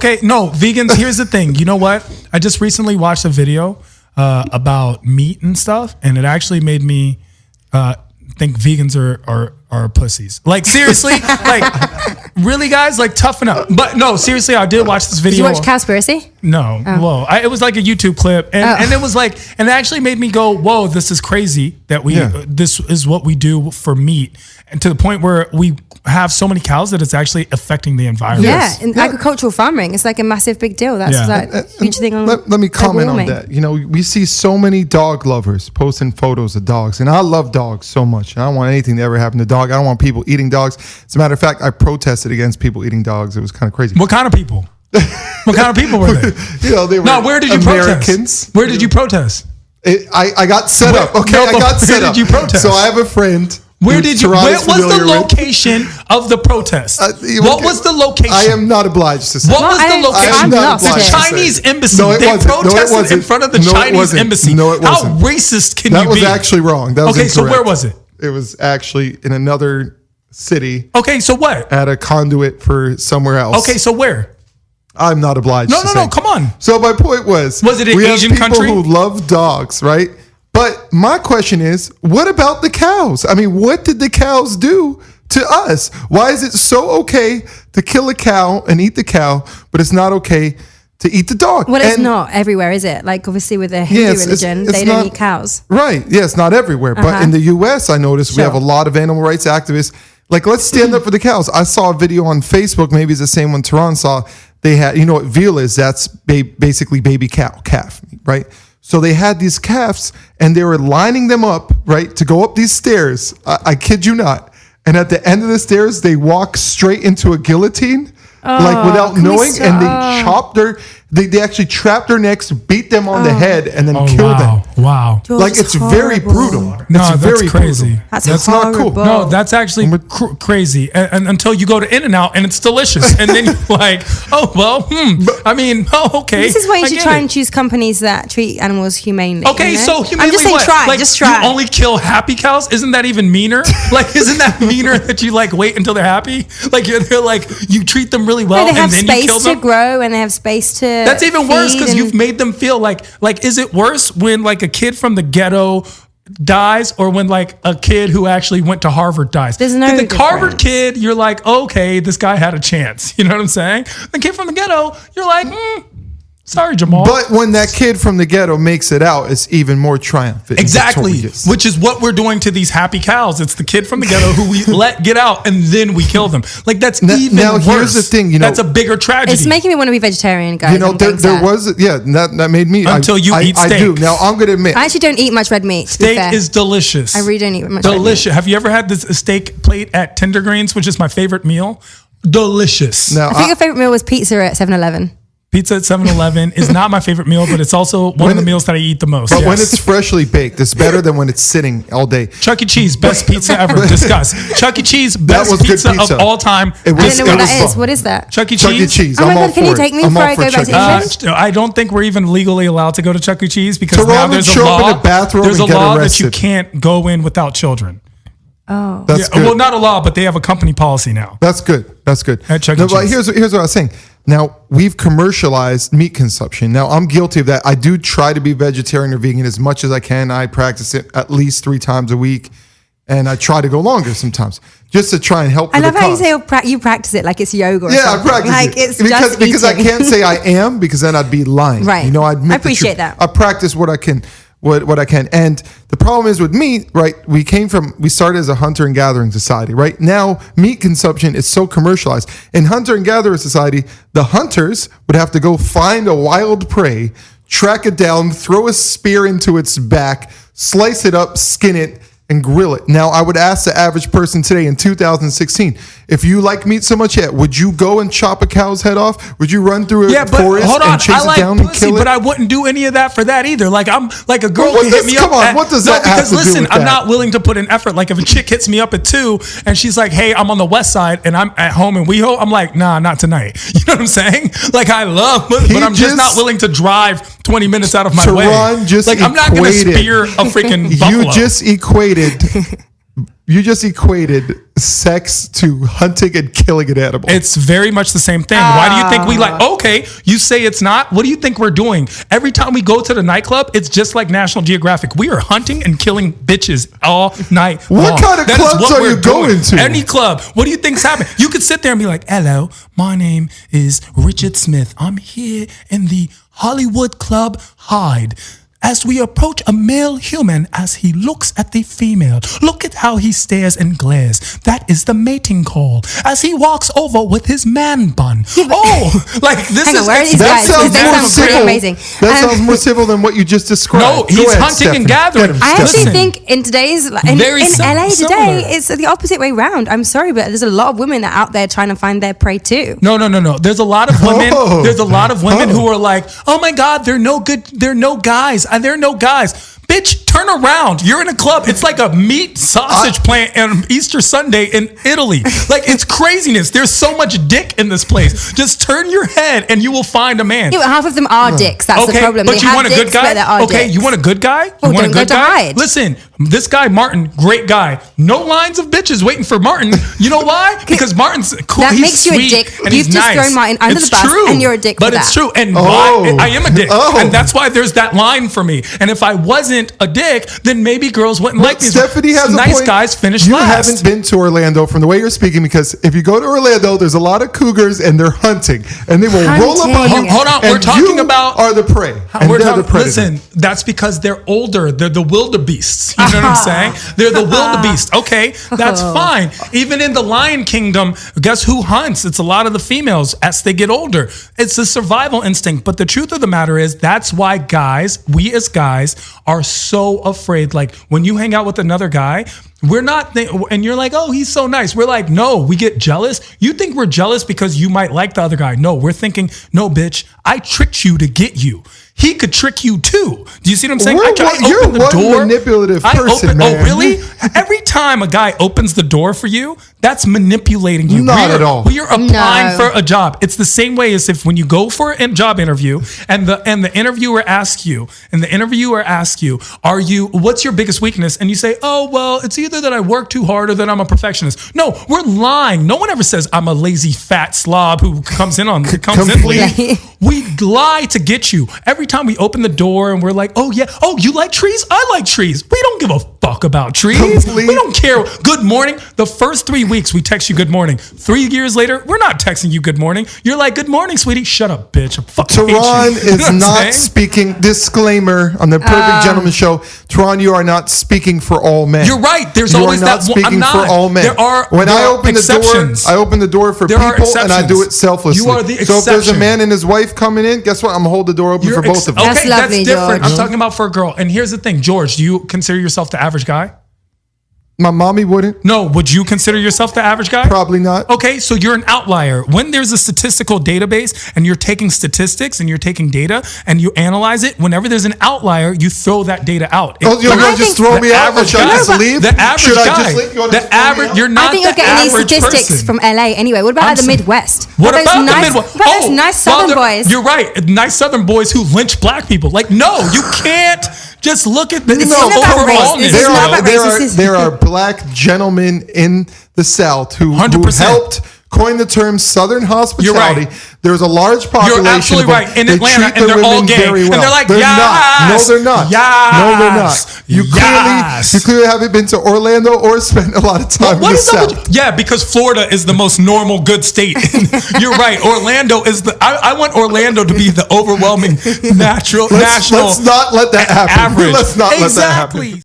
Okay, no, vegans, here's the thing. You know what? I just recently watched a video about meat and stuff, and it actually made me think vegans are pussies. Like, seriously, like, really, guys, like, toughen up. But no, seriously, I did watch this video. Did you watch Cowspiracy? No, whoa. It was like a YouTube clip, and it was like, and it actually made me go, whoa, this is crazy that this is what we do for meat, and to the point where we have so many cows that it's actually affecting the environment. Yeah, in agricultural farming, it's like a massive big deal. That's like a huge thing on. Let me comment on that. You know, we see so many dog lovers posting photos of dogs, and I love dogs so much. I don't want anything to ever happen to dog. I don't want people eating dogs. As a matter of fact, I protested against people eating dogs. It was kind of crazy. What kind of people? What kind of people were they? You know, they were where did you Americans. protest? Where did you protest? I got set up. Okay, I got set up. Where did you protest? So I have a friend. Where was the location of the protest? What was the location? I am not obliged to say. What was the location? I'm not the Chinese embassy. No, they protested in front of the Chinese embassy. No, it wasn't. How racist can you be? That was actually wrong. That was incorrect. So where was it? It was actually in another city. Okay, so what? At a conduit for somewhere else. Okay, so where? I'm not obliged to say. No, come on. So my point was it an Asian country? We have people who love dogs, right? But my question is, what about the cows? I mean, what did the cows do to us? Why is it so okay to kill a cow and eat the cow, but it's not okay to eat the dog? Well, it's not everywhere, is it? Like, obviously, with the Hindu religion, they don't eat cows. Right. Yeah, it's not everywhere. But in the U.S., I noticed we have a lot of animal rights activists. Like, let's stand up for the cows. I saw a video on Facebook. Maybe it's the same one Tehran saw. They had, you know what veal is? That's basically baby calf, right? So they had these calves and they were lining them up, right, to go up these stairs. I kid you not. And at the end of the stairs, they walk straight into a guillotine, like without knowing. And they chopped they actually trapped their necks, beat them on the head, and then killed them. Wow. George, like, it's very brutal. No, that's crazy. That's not cool. No, that's actually crazy. And until you go to In-N-Out and it's delicious. And then you're like, oh, well, I mean, okay. This is why you should try and choose companies that treat animals humanely. Okay, you know? so humanely I'm just saying try, like, just try. You only kill happy cows? Isn't that even meaner? Like, isn't that meaner that you, like, wait until they're happy? Like, they're like, you treat them really well and then you kill them? They have space to grow and they have space to That's even worse because you've made them feel like, is it worse when, like, a kid from the ghetto dies or when, like, a kid who actually went to Harvard dies? There's no the Harvard kid, you're like, okay, this guy had a chance. You know what I'm saying? The kid from the ghetto, you're like, sorry, Jamal. But when that kid from the ghetto makes it out, it's even more triumphant. Exactly. Which is what we're doing to these happy cows. It's the kid from the ghetto who we let get out and then we kill them. Like, that's even worse. Here's the thing, you know. That's a bigger tragedy. It's making me want to be vegetarian, guys. You know, there was, that made me. Until you eat steak. I do. Now, I'm going to admit. I actually don't eat much red meat. Steak is delicious. I really don't eat much delicious. red meat. Have you ever had this steak plate at Tender Greens, which is my favorite meal? Delicious. Now, I think your favorite meal was pizza at 7-Eleven. Pizza at 7-Eleven is not my favorite meal, but it's also one of the meals that I eat the most. But when it's freshly baked, it's better than when it's sitting all day. Chuck E. Cheese, best pizza ever. Discuss. Chuck E. Cheese, best pizza of all time. I don't know what that is. What is that? Chuck E. Cheese. Chuck E. Cheese. Oh my God, can you take me before I go back to England? I don't think we're even legally allowed to go to Chuck E. Cheese because now there's a law. There's a law that you can't go in without children. Oh, that's good. Well, not a law, but they have a company policy now. That's good. That's good. At Chuck E. Cheese. But here's what I was saying. Now, we've commercialized meat consumption. Now, I'm guilty of that. I do try to be vegetarian or vegan as much as I can. I practice it at least 3 times a week, and I try to go longer sometimes just to try and help. I love how you say you practice it like it's yoga or something. I practice like it. It's just because I can't say I am because then I'd be lying. Right. You know, I appreciate that. I practice what I can. What I can. And the problem is with meat, right? We started as a hunter and gathering society, right? Now meat consumption is so commercialized. In hunter and gatherer society, the hunters would have to go find a wild prey, track it down, throw a spear into its back, slice it up, skin it, and grill it. Now, I would ask the average person today in 2016, if you like meat so much, would you go and chop a cow's head off? Would you run through a forest and chase it down and kill it? But I wouldn't do any of that for that either. Like, I'm like a girl can hit me up. Come on, what does that have to do with that? Listen, I'm not willing to put in effort. Like, if a chick hits me up at 2 and she's like, hey, I'm on the west side and I'm at home in WeHo, I'm like, nah, not tonight. You know what I'm saying? Like, I love, but I'm just not willing to drive 20 minutes out of my way. Just like, I'm not going to spear a freaking buffalo. You just equated You just equated sex to hunting and killing an animal. It's very much the same thing. Why do you think we like, okay, you say it's not. What do you think we're doing? Every time we go to the nightclub, it's just like National Geographic. We are hunting and killing bitches all night long. What kind of clubs are you going to? Any club. What do you think's happening? You could sit there and be like, hello, my name is Richard Smith. I'm here in the Hollywood Club Hyde. As we approach a male human as he looks at the female, look at how he stares and glares. That is the mating call. As he walks over with his man bun. Like this Hang on, is where are these guys? Sounds That more sounds civil. pretty amazing. That sounds more civil than what you just described. No, he's hunting and gathering. I actually Listen, think in today's in LA today, it's the opposite way round. I'm sorry, but there's a lot of women that are out there trying to find their prey too. No. There's a lot of women. There's a lot of women who are like, oh my God, they're no good. They're no guys. They're no guys. Bitch, turn around. You're in a club. It's like a meat sausage plant on Easter Sunday in Italy. Like, it's craziness. There's so much dick in this place. Just turn your head and you will find a man. Yeah, but half of them are dicks. That's the problem. But you want a good guy? Okay, you want a good guy? Oh, you want a don't good go to guy? hide. Listen, this guy, Martin, great guy. No lines of bitches waiting for Martin. You know why? Because Martin's cool. That He's makes you a sweet dick. and You've he's just nice. thrown Martin under It's the bus true, and you're a dick for But it's that. true. And why? I am a dick. Oh. And that's why there's that line for me. And if I wasn't a dick, then maybe girls wouldn't like me. Stephanie has a nice point. guys finish You last. haven't been to Orlando from the way you're speaking, because if you go to Orlando, there's a lot of cougars and they're hunting, and they will roll up on you. Hold on, we're and talking you about are the prey. And We're they're talking, the predator. listen, that's because they're older. They're the wildebeests. You know what I'm saying? They're the wildebeest. Okay, that's fine. Even in the Lion Kingdom, guess who hunts? It's a lot of the females as they get older. It's a survival instinct. But the truth of the matter is, that's why we as guys are so afraid. Like, when you hang out with another guy, we're not, and you're like, oh, he's so nice. We're like, no, we get jealous. You think we're jealous because you might like the other guy. No, we're thinking, no, bitch, I tricked you to get you. He could trick you too. Do you see what I'm saying? You're one manipulative person, man. Oh, really? Every time a guy opens the door for you, that's manipulating you. Not at all. You're applying for a job. It's the same way as if when you go for a job interview and the interviewer asks you, what's your biggest weakness? And you say, oh, well, it's either that I work too hard or that I'm a perfectionist. No, we're lying. No one ever says I'm a lazy fat slob who comes in late. We lie to get you. Every time we open the door and we're like, oh yeah, oh, you like trees? I like trees. We don't give a fuck about trees. We don't care. Good morning. The first 3 weeks we text you good morning. 3 years later, we're not texting you good morning. You're like, good morning, sweetie. Shut up, bitch. I fucking Tehran hate you. You know is what I'm not saying? speaking. Disclaimer on the Perfect Gentleman Show. Tehran, you are not speaking for all men. You're right. There's you always are not that one. speaking I'm not. for all men. There are exceptions. I open the door for There are people, and I do it exceptions. selflessly. You are the So if there's a exception. man and his wife coming in, guess what? I'm gonna hold the door open for both of them. That's Okay, lovely, that's different. George. I'm talking about for a girl. And here's the thing, George, do you consider yourself the average guy? My mommy wouldn't. No, would you consider yourself the average guy? Probably not. Okay, so you're an outlier. When there's a statistical database and you're taking statistics and you're taking data and you analyze it, whenever there's an outlier, you throw that data out. Oh, you're gonna just throw me out? Should I just leave? The average Should I guy. just leave? You wanna The just throw me average. out? You're not I think the you're getting these average statistics person. from LA anyway. What about I'm the saying- Midwest? What those about nice, the Midwest? What about those nice Southern boys? You're right. Nice Southern boys who lynch black people. Like, no, you can't just look at the This is not about race. overallness. This is not about race. There are black gentlemen in the South who 100%. helped coin the term Southern hospitality. You're right. There's a large population. You're absolutely of them. right. In They Atlanta, treat and their they're all women gay. very well. And they're like, not. No, yes. they're not. Yes. No, they're not. You Yes. clearly haven't been to Orlando or spent a lot of time in What the is up South. with- yeah, because Florida is the most normal, good state. You're right. Orlando is I want Orlando to be the overwhelming national Let's not let that happen. average. Let's not let that happen. Exactly.